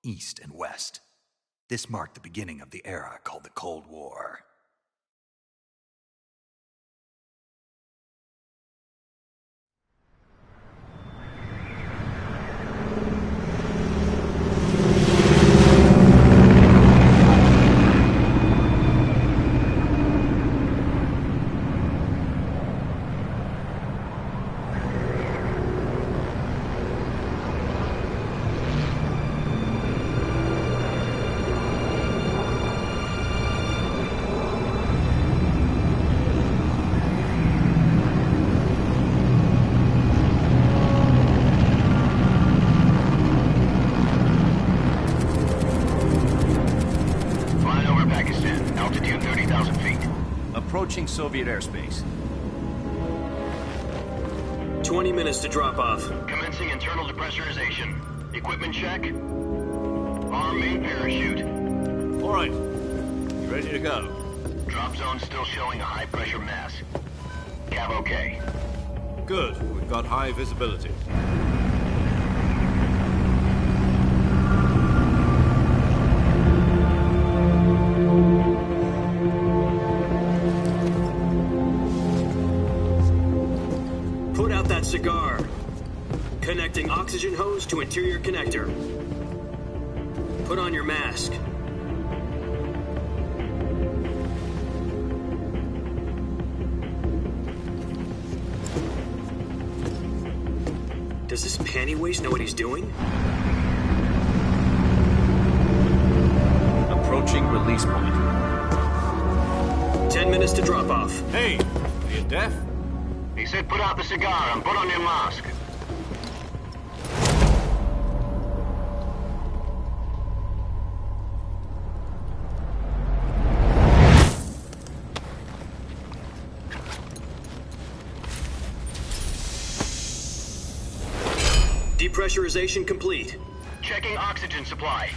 east and west. This marked the beginning of the era called the Cold War. Approaching Soviet airspace. 20 minutes to drop off. Commencing internal depressurization. Equipment check. Arm main parachute. All right. You ready to go? Drop zone still showing a high pressure mass. Cav okay. Good. We've got high visibility. Put out that cigar. Connecting oxygen hose to interior connector. Put on your mask. Does this panty waste know what he's doing? Approaching release point. 10 minutes to drop off. Hey, are you deaf? He said put out the cigar and put on your mask. Depressurization complete. Checking oxygen supply.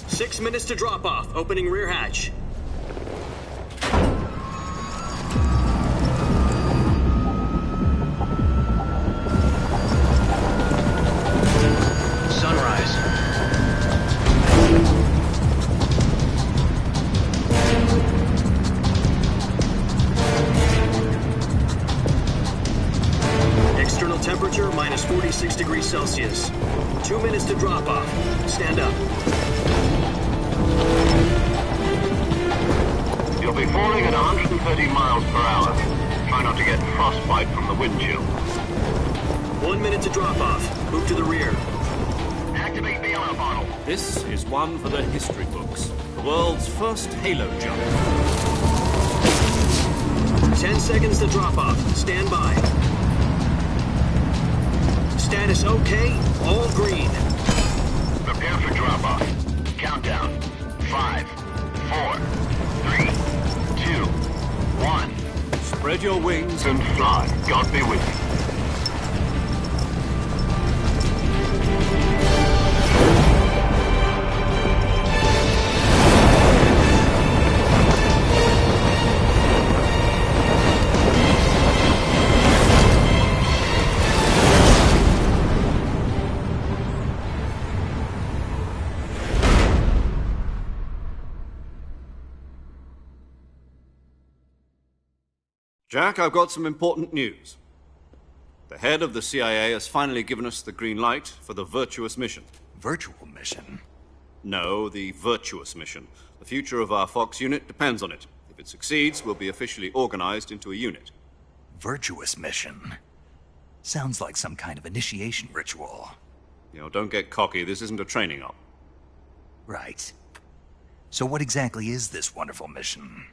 6 minutes to drop off. Opening rear hatch. Sunrise. External temperature minus 46 degrees Celsius. 2 minutes to drop off. Stand up. You'll be falling at 130 miles per hour. Try not to get frostbite from the wind chill. 1 minute to drop off. Move to the rear. Activate bailout bottle. This is one for the history books. The world's first halo jump. 10 seconds to drop off. Stand by. Status okay. All green. Prepare for drop-off. Countdown. 5, 4, 3, 2, 1. Spread your wings And fly. God be with you. Jack, I've got some important news. The head of the CIA has finally given us the green light for the Virtuous mission. Virtual mission? No, the Virtuous mission. The future of our Fox unit depends on it. If it succeeds, we'll be officially organized into a unit. Virtuous mission? Sounds like some kind of initiation ritual. You know, don't get cocky. This isn't a training op. Right. So what exactly is this wonderful mission?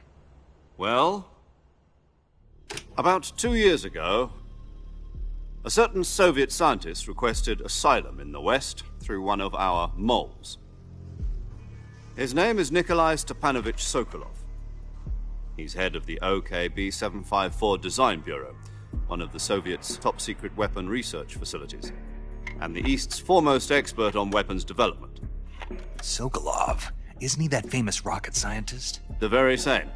Well, about 2 years ago, a certain Soviet scientist requested asylum in the West through one of our moles. His name is Nikolai Stepanovich Sokolov. He's head of the OKB-754 Design Bureau, one of the Soviets' top-secret weapon research facilities, and the East's foremost expert on weapons development. Sokolov? Isn't he that famous rocket scientist? The very same.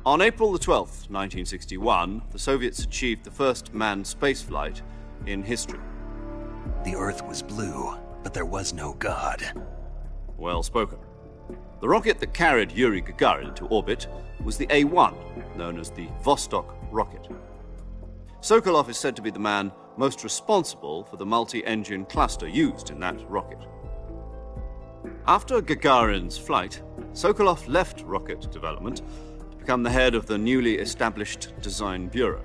On April the 12th, 1961, the Soviets achieved the first manned spaceflight in history. The Earth was blue, but there was no God. Well spoken. The rocket that carried Yuri Gagarin to orbit was the A-1, known as the Vostok rocket. Sokolov is said to be the man most responsible for the multi-engine cluster used in that rocket. After Gagarin's flight, Sokolov left rocket development to become the head of the newly established Design Bureau.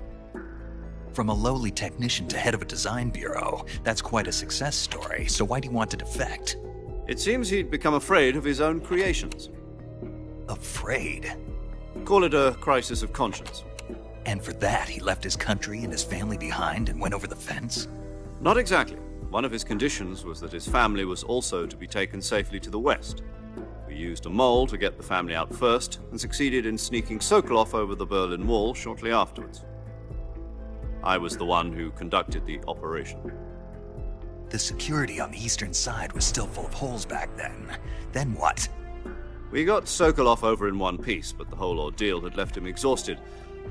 From a lowly technician to head of a design bureau, that's quite a success story, so why do you want to defect? It seems he'd become afraid of his own creations. Afraid? Call it a crisis of conscience. And for that, he left his country and his family behind and went over the fence? Not exactly. One of his conditions was that his family was also to be taken safely to the west. We used a mole to get the family out first and succeeded in sneaking Sokolov over the Berlin Wall shortly afterwards. I was the one who conducted the operation. The security on the eastern side was still full of holes back then. Then what? We got Sokolov over in one piece, but the whole ordeal had left him exhausted,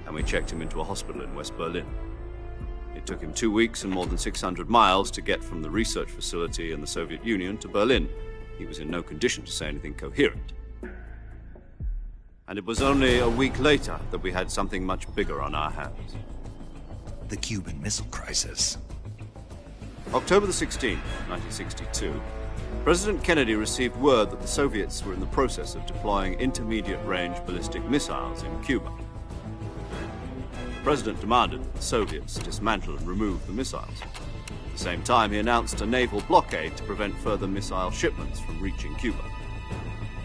and we checked him into a hospital in West Berlin. It took him 2 weeks and more than 600 miles to get from the research facility in the Soviet Union to Berlin. He was in no condition to say anything coherent. And it was only a week later that we had something much bigger on our hands. The Cuban Missile Crisis. October the 16th, 1962, President Kennedy received word that the Soviets were in the process of deploying intermediate-range ballistic missiles in Cuba. The President demanded that the Soviets dismantle and remove the missiles. At the same time, he announced a naval blockade to prevent further missile shipments from reaching Cuba.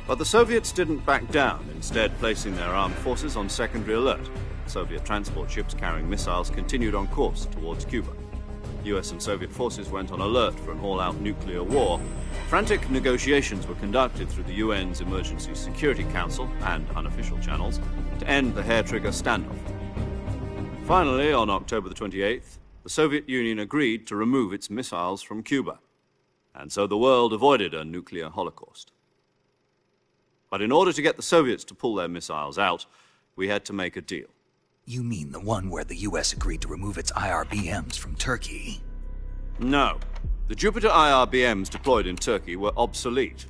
But the Soviets didn't back down, instead placing their armed forces on secondary alert. Soviet transport ships carrying missiles continued on course towards Cuba. US and Soviet forces went on alert for an all-out nuclear war. Frantic negotiations were conducted through the UN's Emergency Security Council and unofficial channels to end the hair-trigger standoff. Finally, on October the 28th, the Soviet Union agreed to remove its missiles from Cuba, and so the world avoided a nuclear holocaust. But in order to get the Soviets to pull their missiles out, we had to make a deal. You mean the one where the US agreed to remove its IRBMs from Turkey? No. The Jupiter IRBMs deployed in Turkey were obsolete,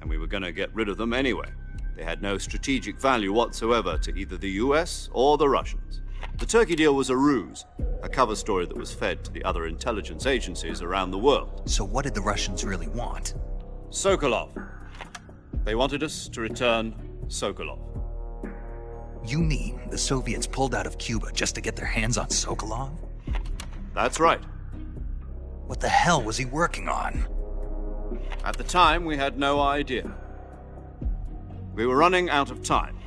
and we were going to get rid of them anyway. They had no strategic value whatsoever to either the US or the Russians. The Turkey deal was a ruse, a cover story that was fed to the other intelligence agencies around the world. So what did the Russians really want? Sokolov. They wanted us to return Sokolov. You mean the Soviets pulled out of Cuba just to get their hands on Sokolov? That's right. What the hell was he working on? At the time, we had no idea. We were running out of time.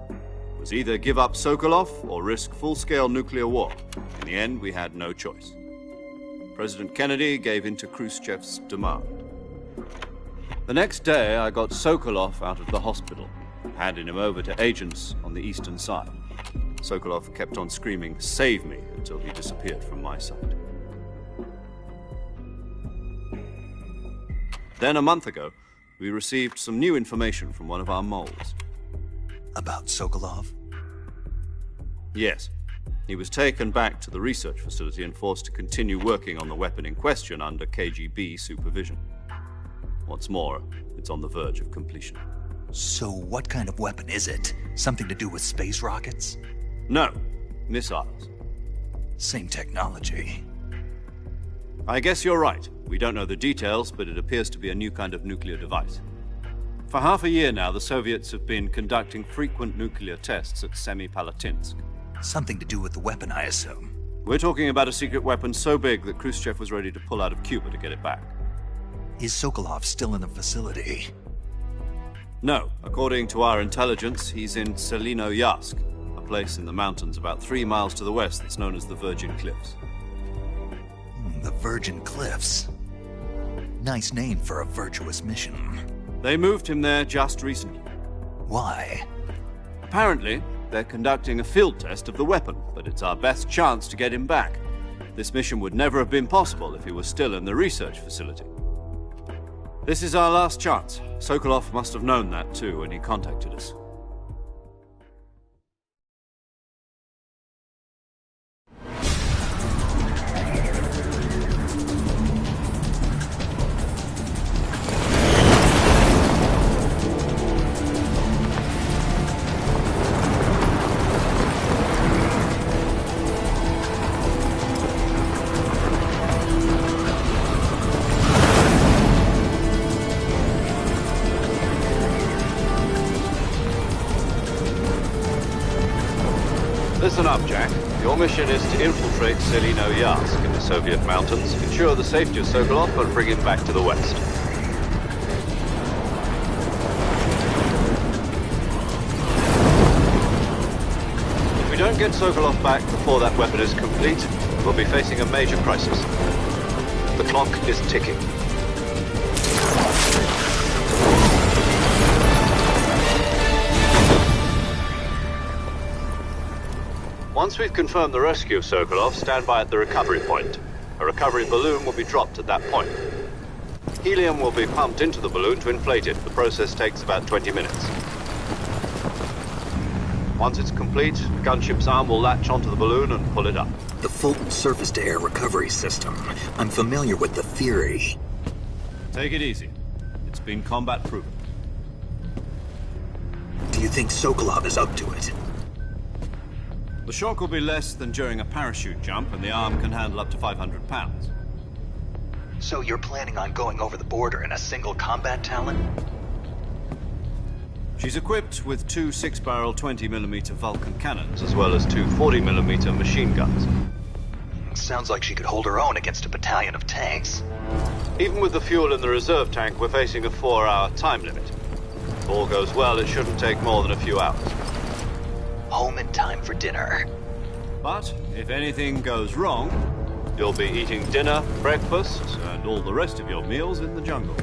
It was either give up Sokolov or risk full-scale nuclear war. In the end, we had no choice. President Kennedy gave in to Khrushchev's demand. The next day, I got Sokolov out of the hospital, handing him over to agents on the eastern side. Sokolov kept on screaming, "Save me," until he disappeared from my sight. Then, a month ago, we received some new information from one of our moles. About Sokolov? Yes. He was taken back to the research facility and forced to continue working on the weapon in question under KGB supervision. What's more, it's on the verge of completion. So what kind of weapon is it? Something to do with space rockets? No, missiles. Same technology. I guess you're right. We don't know the details, but it appears to be a new kind of nuclear device. For half a year now, the Soviets have been conducting frequent nuclear tests at Semipalatinsk. Something to do with the weapon, I assume. We're talking about a secret weapon so big that Khrushchev was ready to pull out of Cuba to get it back. Is Sokolov still in the facility? No. According to our intelligence, he's in Selinoyarsk, a place in the mountains about 3 miles to the west that's known as the Virgin Cliffs. The Virgin Cliffs. Nice name for a virtuous mission. They moved him there just recently. Why? Apparently, they're conducting a field test of the weapon, but it's our best chance to get him back. This mission would never have been possible if he was still in the research facility. This is our last chance. Sokolov must have known that too when he contacted us. up, Jack. Your mission is to infiltrate Selino Yask in the Soviet mountains, ensure the safety of Sokolov, and bring him back to the West. If we don't get Sokolov back before that weapon is complete, we'll be facing a major crisis. The clock is ticking. Once we've confirmed the rescue of Sokolov, stand by at the recovery point. A recovery balloon will be dropped at that point. Helium will be pumped into the balloon to inflate it. The process takes about 20 minutes. Once it's complete, the gunship's arm will latch onto the balloon and pull it up. The Fulton surface-to-air recovery system. I'm familiar with the theory. Take it easy. It's been combat-proven. Do you think Sokolov is up to it? The shock will be less than during a parachute jump, and the arm can handle up to 500 pounds. So you're planning on going over the border in a single combat Talon? She's equipped with two 6-barrel 20mm Vulcan cannons, as well as two 40mm machine guns. Sounds like she could hold her own against a battalion of tanks. Even with the fuel in the reserve tank, we're facing a 4-hour time limit. If all goes well, it shouldn't take more than a few hours. Home in time for dinner. But if anything goes wrong, you'll be eating dinner, breakfast, and all the rest of your meals in the jungle.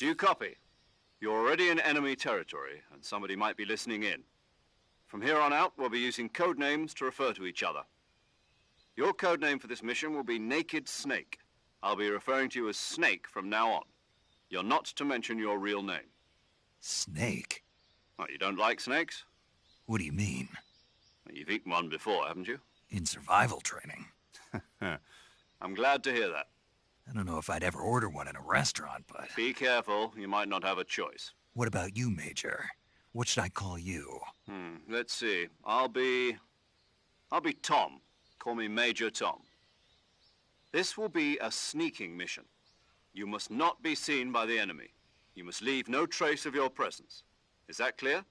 Do you copy? You're already in enemy territory, and somebody might be listening in. From here on out, we'll be using code names to refer to each other. Your code name for this mission will be Naked Snake. I'll be referring to you as Snake from now on. You're not to mention your real name. Snake? Oh, you don't like snakes? What do you mean? You've eaten one before, haven't you? In survival training. I'm glad to hear that. I don't know if I'd ever order one in a restaurant, but... Be careful, you might not have a choice. What about you, Major? What should I call you? Let's see. I'll be Tom. Call me Major Tom. This will be a sneaking mission. You must not be seen by the enemy. You must leave no trace of your presence. Is that clear?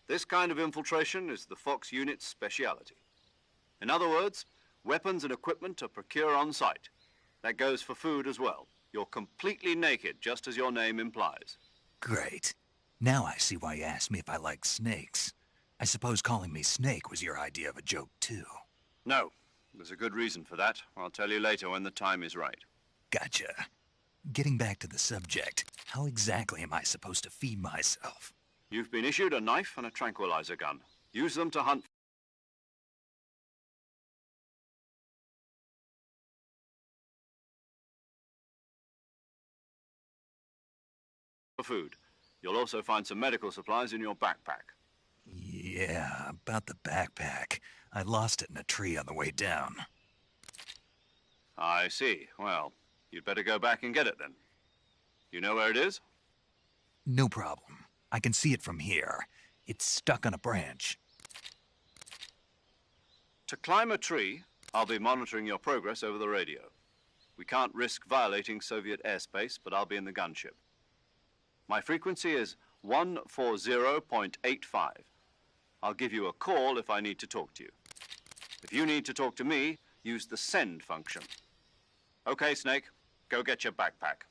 This kind of infiltration is the Fox unit's speciality. In other words, weapons and equipment are procured on site. That goes for food as well. You're completely naked, just as your name implies. Great. Now I see why you asked me if I like snakes. I suppose calling me Snake was your idea of a joke, too. No. There's a good reason for that. I'll tell you later when the time is right. Gotcha. Getting back to the subject, how exactly am I supposed to feed myself? You've been issued a knife and a tranquilizer gun. Use them to hunt for food. You'll also find some medical supplies in your backpack. Yeah, about the backpack. I lost it in a tree on the way down. I see. Well, you'd better go back and get it then. You know where it is? No problem. I can see it from here. It's stuck on a branch. To climb a tree, I'll be monitoring your progress over the radio. We can't risk violating Soviet airspace, but I'll be in the gunship. My frequency is 140.85. I'll give you a call if I need to talk to you. If you need to talk to me, use the send function. Okay, Snake, go get your backpack.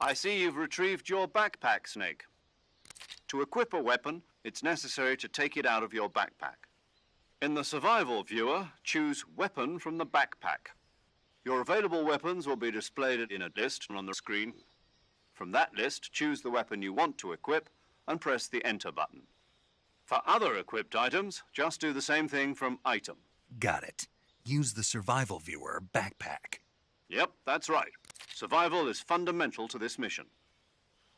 I see you've retrieved your backpack, Snake. To equip a weapon, it's necessary to take it out of your backpack. In the survival viewer, choose Weapon from the backpack. Your available weapons will be displayed in a list on the screen. From that list, choose the weapon you want to equip and press the Enter button. For other equipped items, just do the same thing from Item. Got it. Use the survival viewer backpack. Yep, that's right. Survival is fundamental to this mission.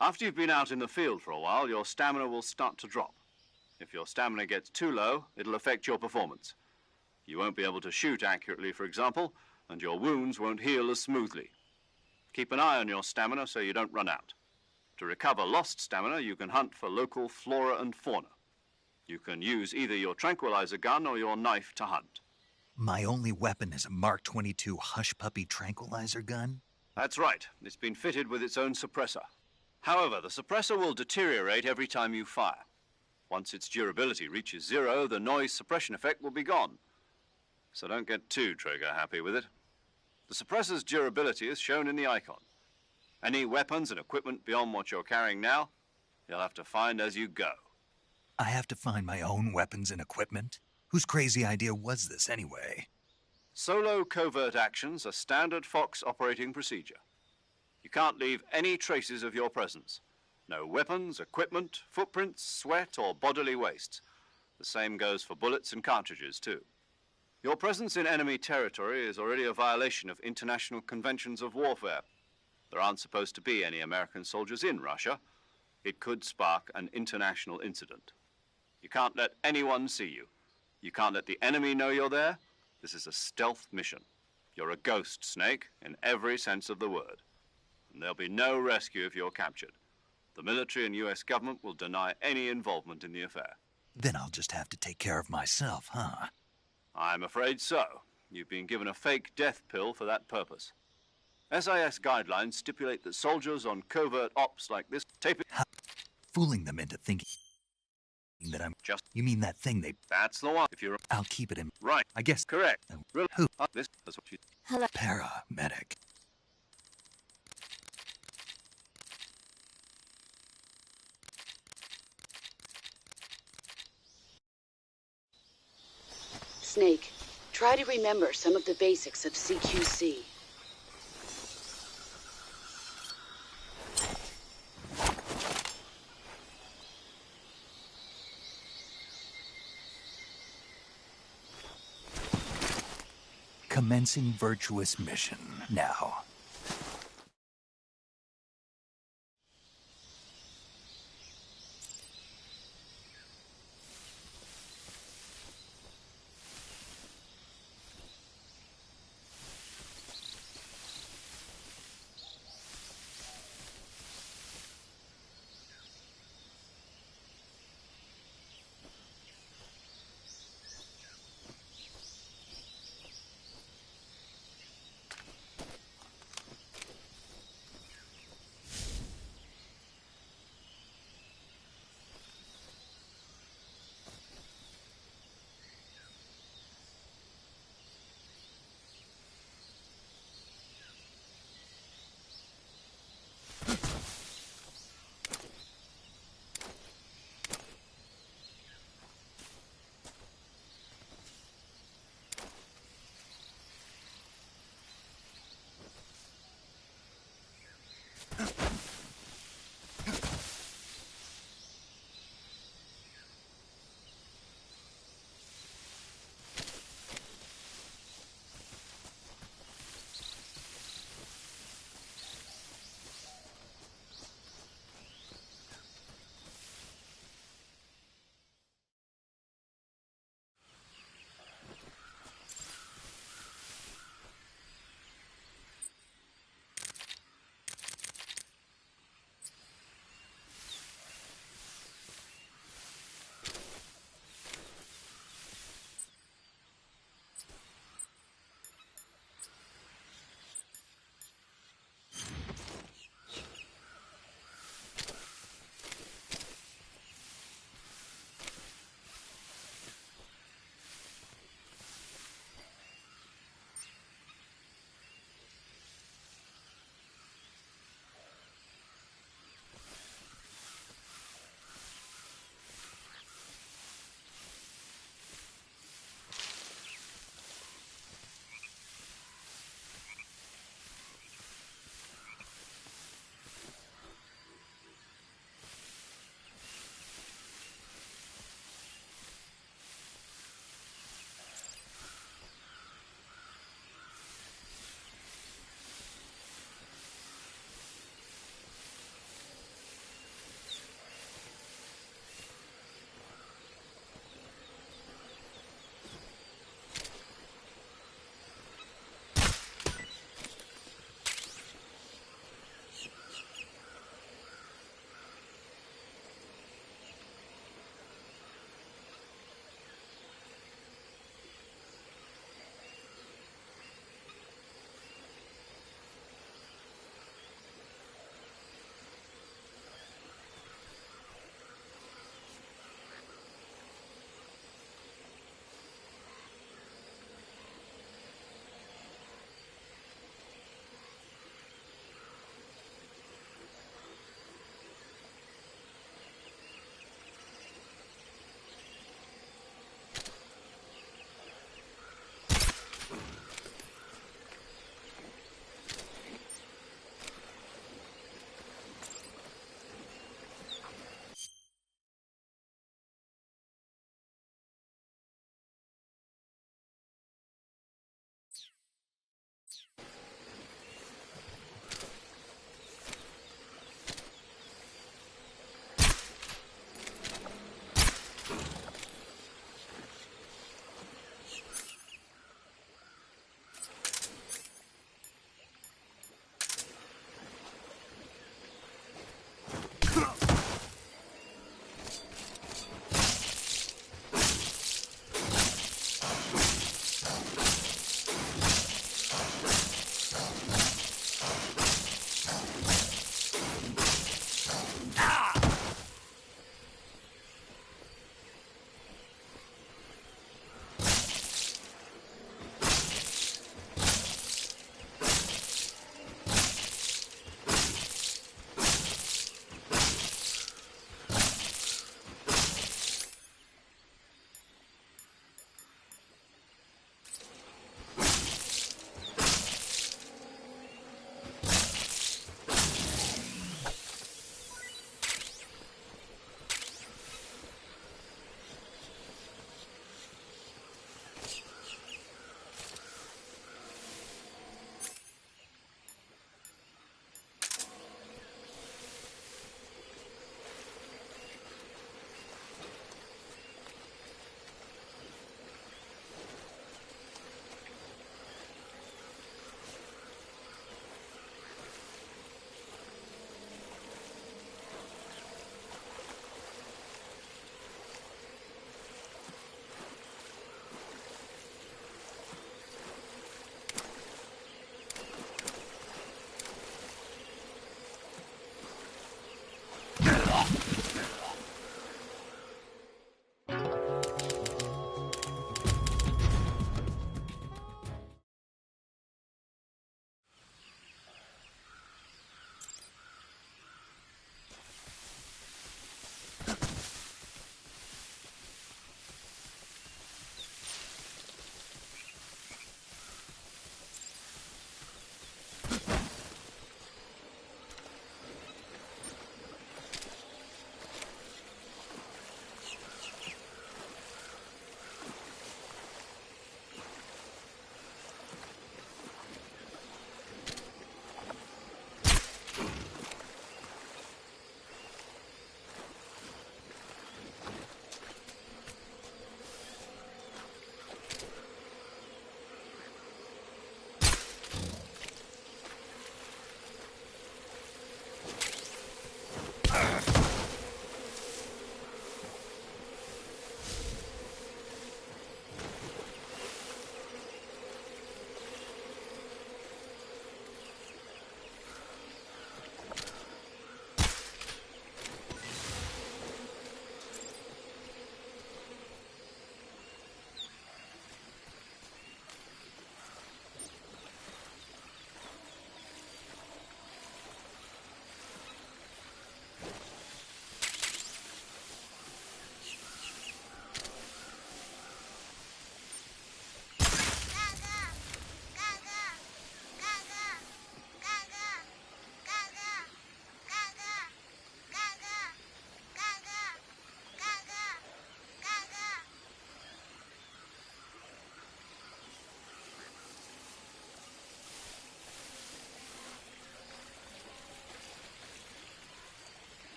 After you've been out in the field for a while, your stamina will start to drop. If your stamina gets too low, it'll affect your performance. You won't be able to shoot accurately, for example, and your wounds won't heal as smoothly. Keep an eye on your stamina so you don't run out. To recover lost stamina, you can hunt for local flora and fauna. You can use either your tranquilizer gun or your knife to hunt. My only weapon is a Mark 22 Hush Puppy tranquilizer gun? That's right. It's been fitted with its own suppressor. However, the suppressor will deteriorate every time you fire. Once its durability reaches 0, the noise suppression effect will be gone. So don't get too trigger-happy with it. The suppressor's durability is shown in the icon. Any weapons and equipment beyond what you're carrying now, you'll have to find as you go. I have to find my own weapons and equipment? Whose crazy idea was this, anyway? Solo covert actions are standard Fox operating procedure. You can't leave any traces of your presence. No weapons, equipment, footprints, sweat, or bodily waste. The same goes for bullets and cartridges, too. Your presence in enemy territory is already a violation of international conventions of warfare. There aren't supposed to be any American soldiers in Russia. It could spark an international incident. You can't let anyone see you. You can't let the enemy know you're there. This is a stealth mission. You're a ghost, Snake, in every sense of the word. And there'll be no rescue if you're captured. The military and US government will deny any involvement in the affair. Then I'll just have to take care of myself, huh? I'm afraid so. You've been given a fake death pill for that purpose. SIS guidelines stipulate that soldiers on covert ops like this tape it. Fooling them into thinking that I'm Just. You mean that thing they... That's the one. If you're... I'll keep it in... Right. I guess... Correct. Who? This is what you... Hello. Paramedic. Snake, try to remember some of the basics of CQC. Commencing virtuous mission now.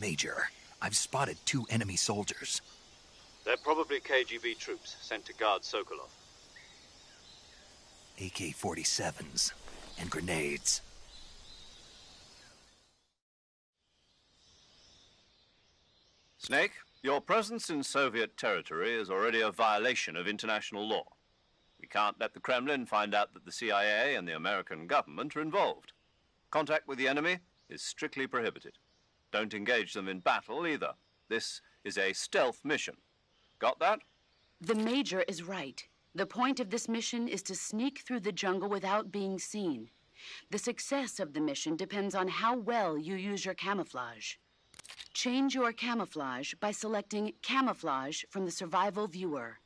Major, I've spotted 2 enemy soldiers. They're probably KGB troops sent to guard Sokolov. AK-47s and grenades. Snake, your presence in Soviet territory is already a violation of international law. We can't let the Kremlin find out that the CIA and the American government are involved. Contact with the enemy is strictly prohibited. Don't engage them in battle either. This is a stealth mission. Got that? The Major is right. The point of this mission is to sneak through the jungle without being seen. The success of the mission depends on how well you use your camouflage. Change your camouflage by selecting Camouflage from the Survival Viewer.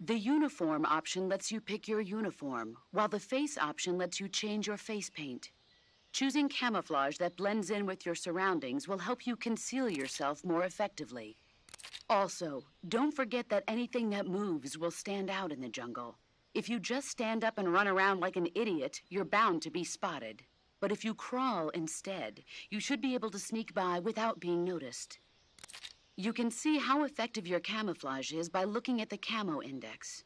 The Uniform option lets you pick your uniform, while the Face option lets you change your face paint. Choosing camouflage that blends in with your surroundings will help you conceal yourself more effectively. Also, don't forget that anything that moves will stand out in the jungle. If you just stand up and run around like an idiot, you're bound to be spotted. But if you crawl instead, you should be able to sneak by without being noticed. You can see how effective your camouflage is by looking at the Camo Index.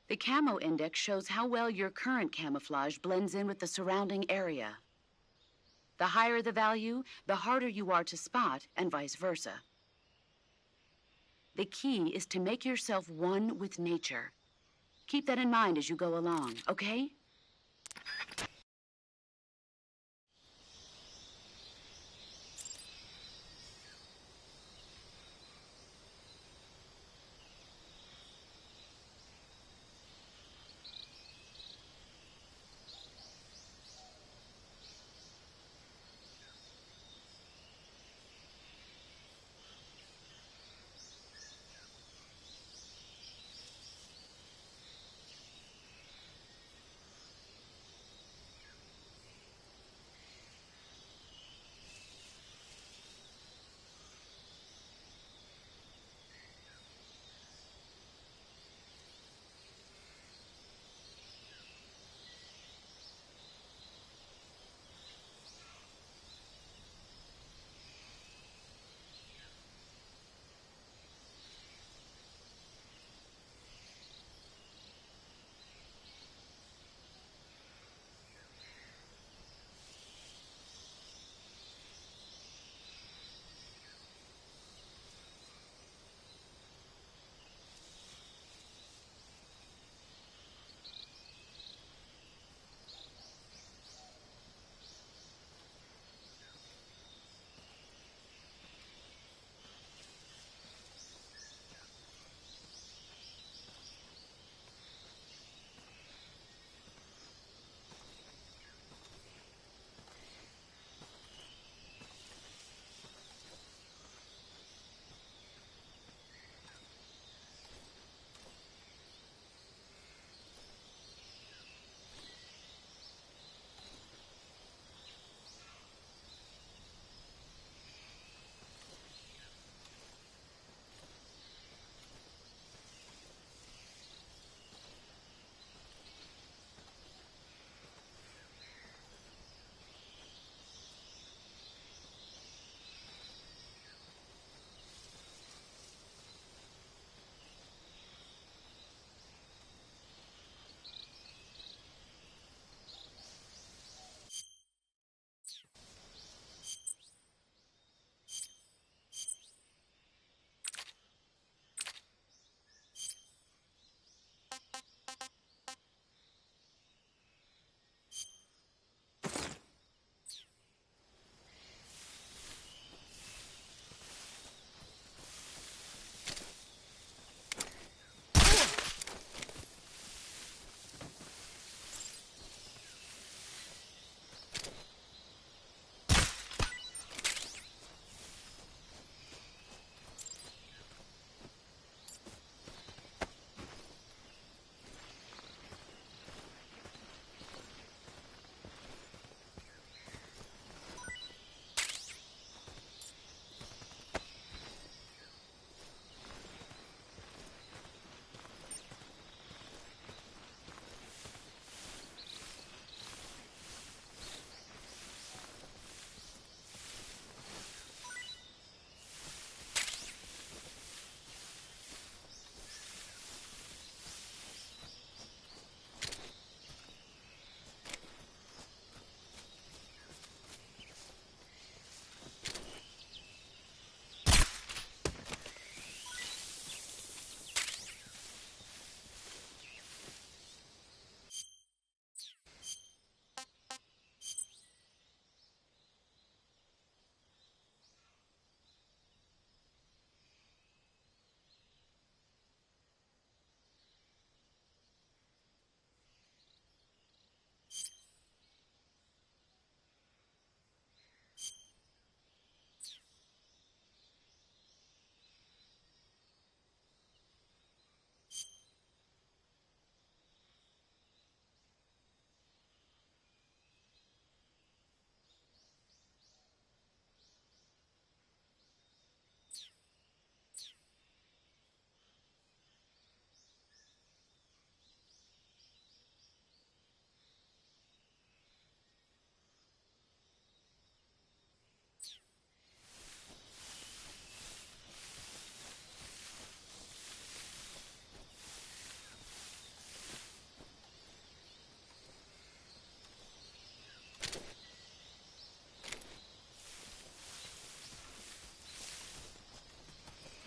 The Camo Index shows how well your current camouflage blends in with the surrounding area. The higher the value, the harder you are to spot, and vice versa. The key is to make yourself one with nature. Keep that in mind as you go along, okay?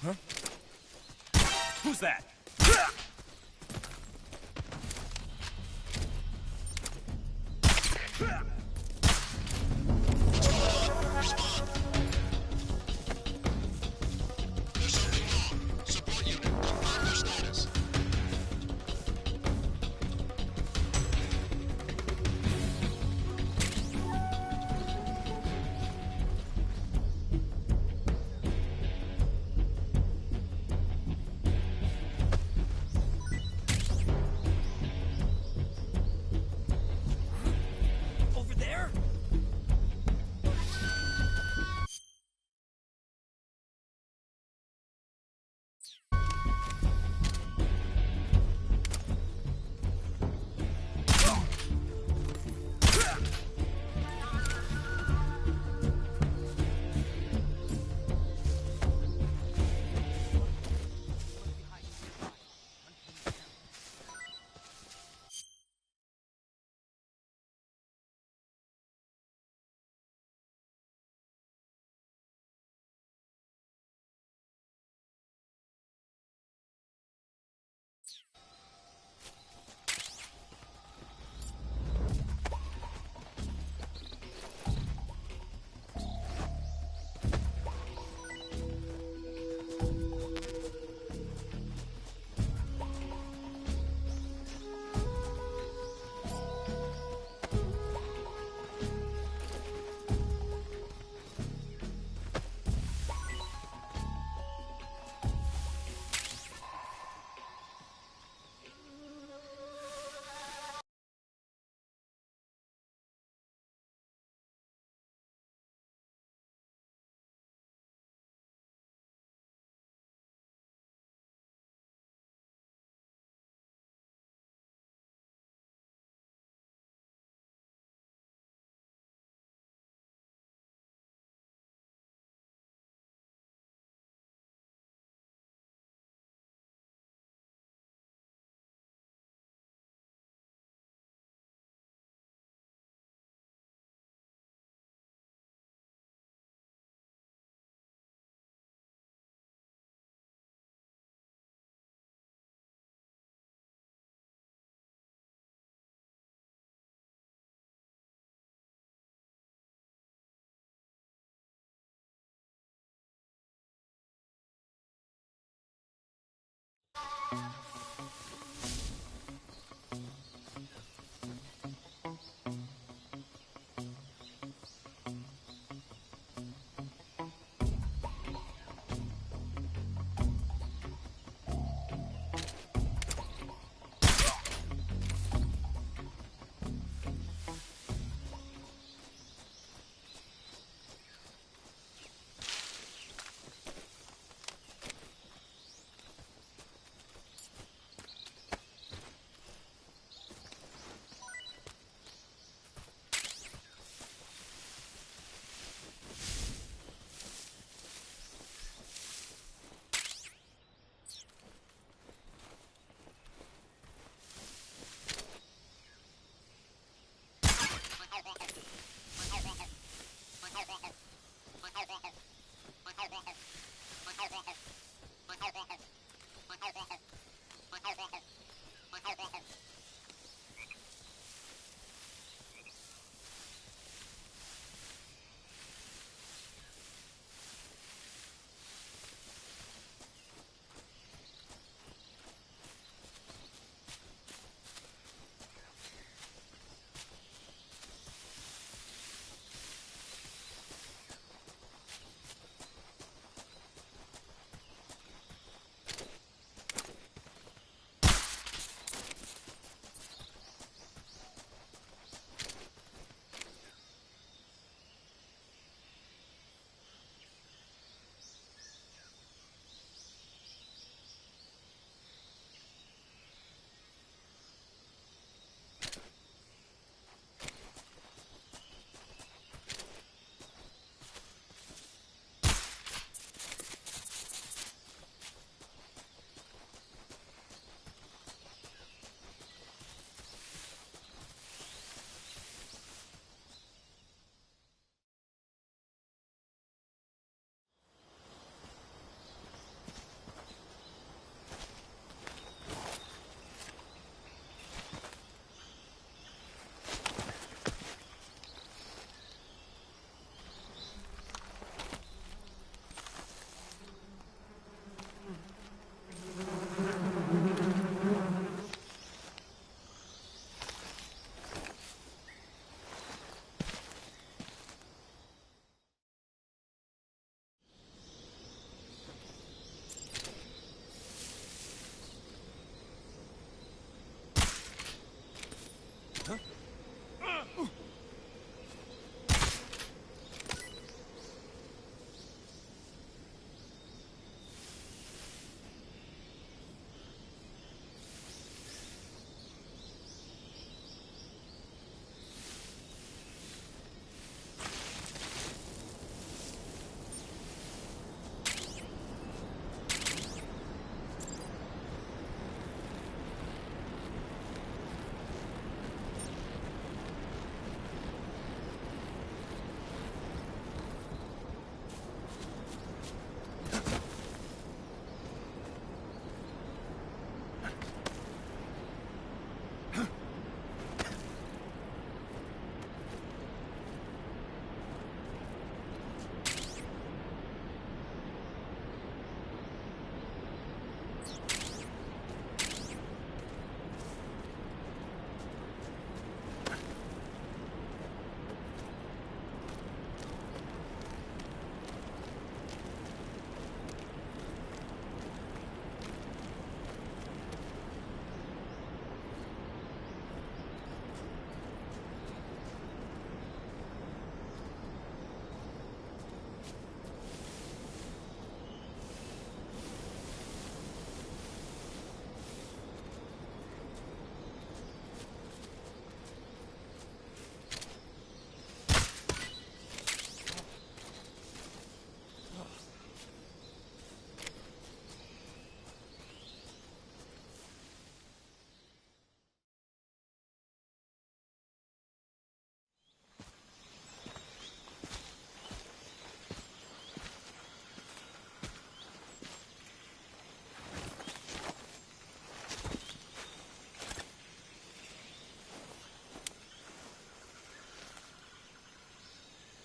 Who's that? Over there?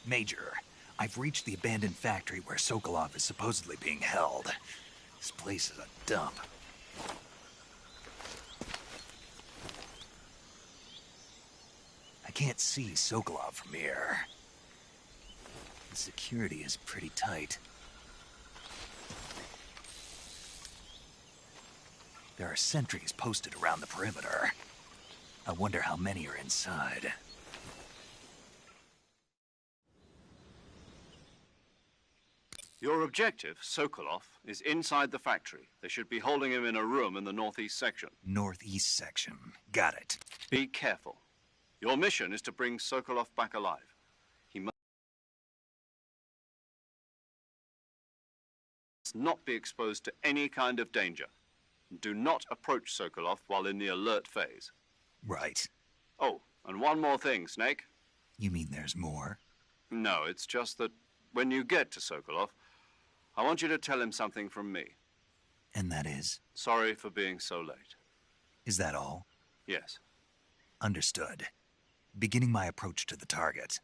Major, I've reached the abandoned factory where Sokolov is supposedly being held. This place is a dump. I can't see Sokolov from here. The security is pretty tight. There are sentries posted around the perimeter. I wonder how many are inside. Your objective, Sokolov, is inside the factory. They should be holding him in a room in the northeast section. Northeast section. Got it. Be careful. Your mission is to bring Sokolov back alive. He must not be exposed to any kind of danger. Do not approach Sokolov while in the alert phase. Right. Oh, and one more thing, Snake. You mean there's more? No, it's just that when you get to Sokolov, I want you to tell him something from me. And that is? Sorry for being so late. Is that all? Yes. Understood. Beginning my approach to the target.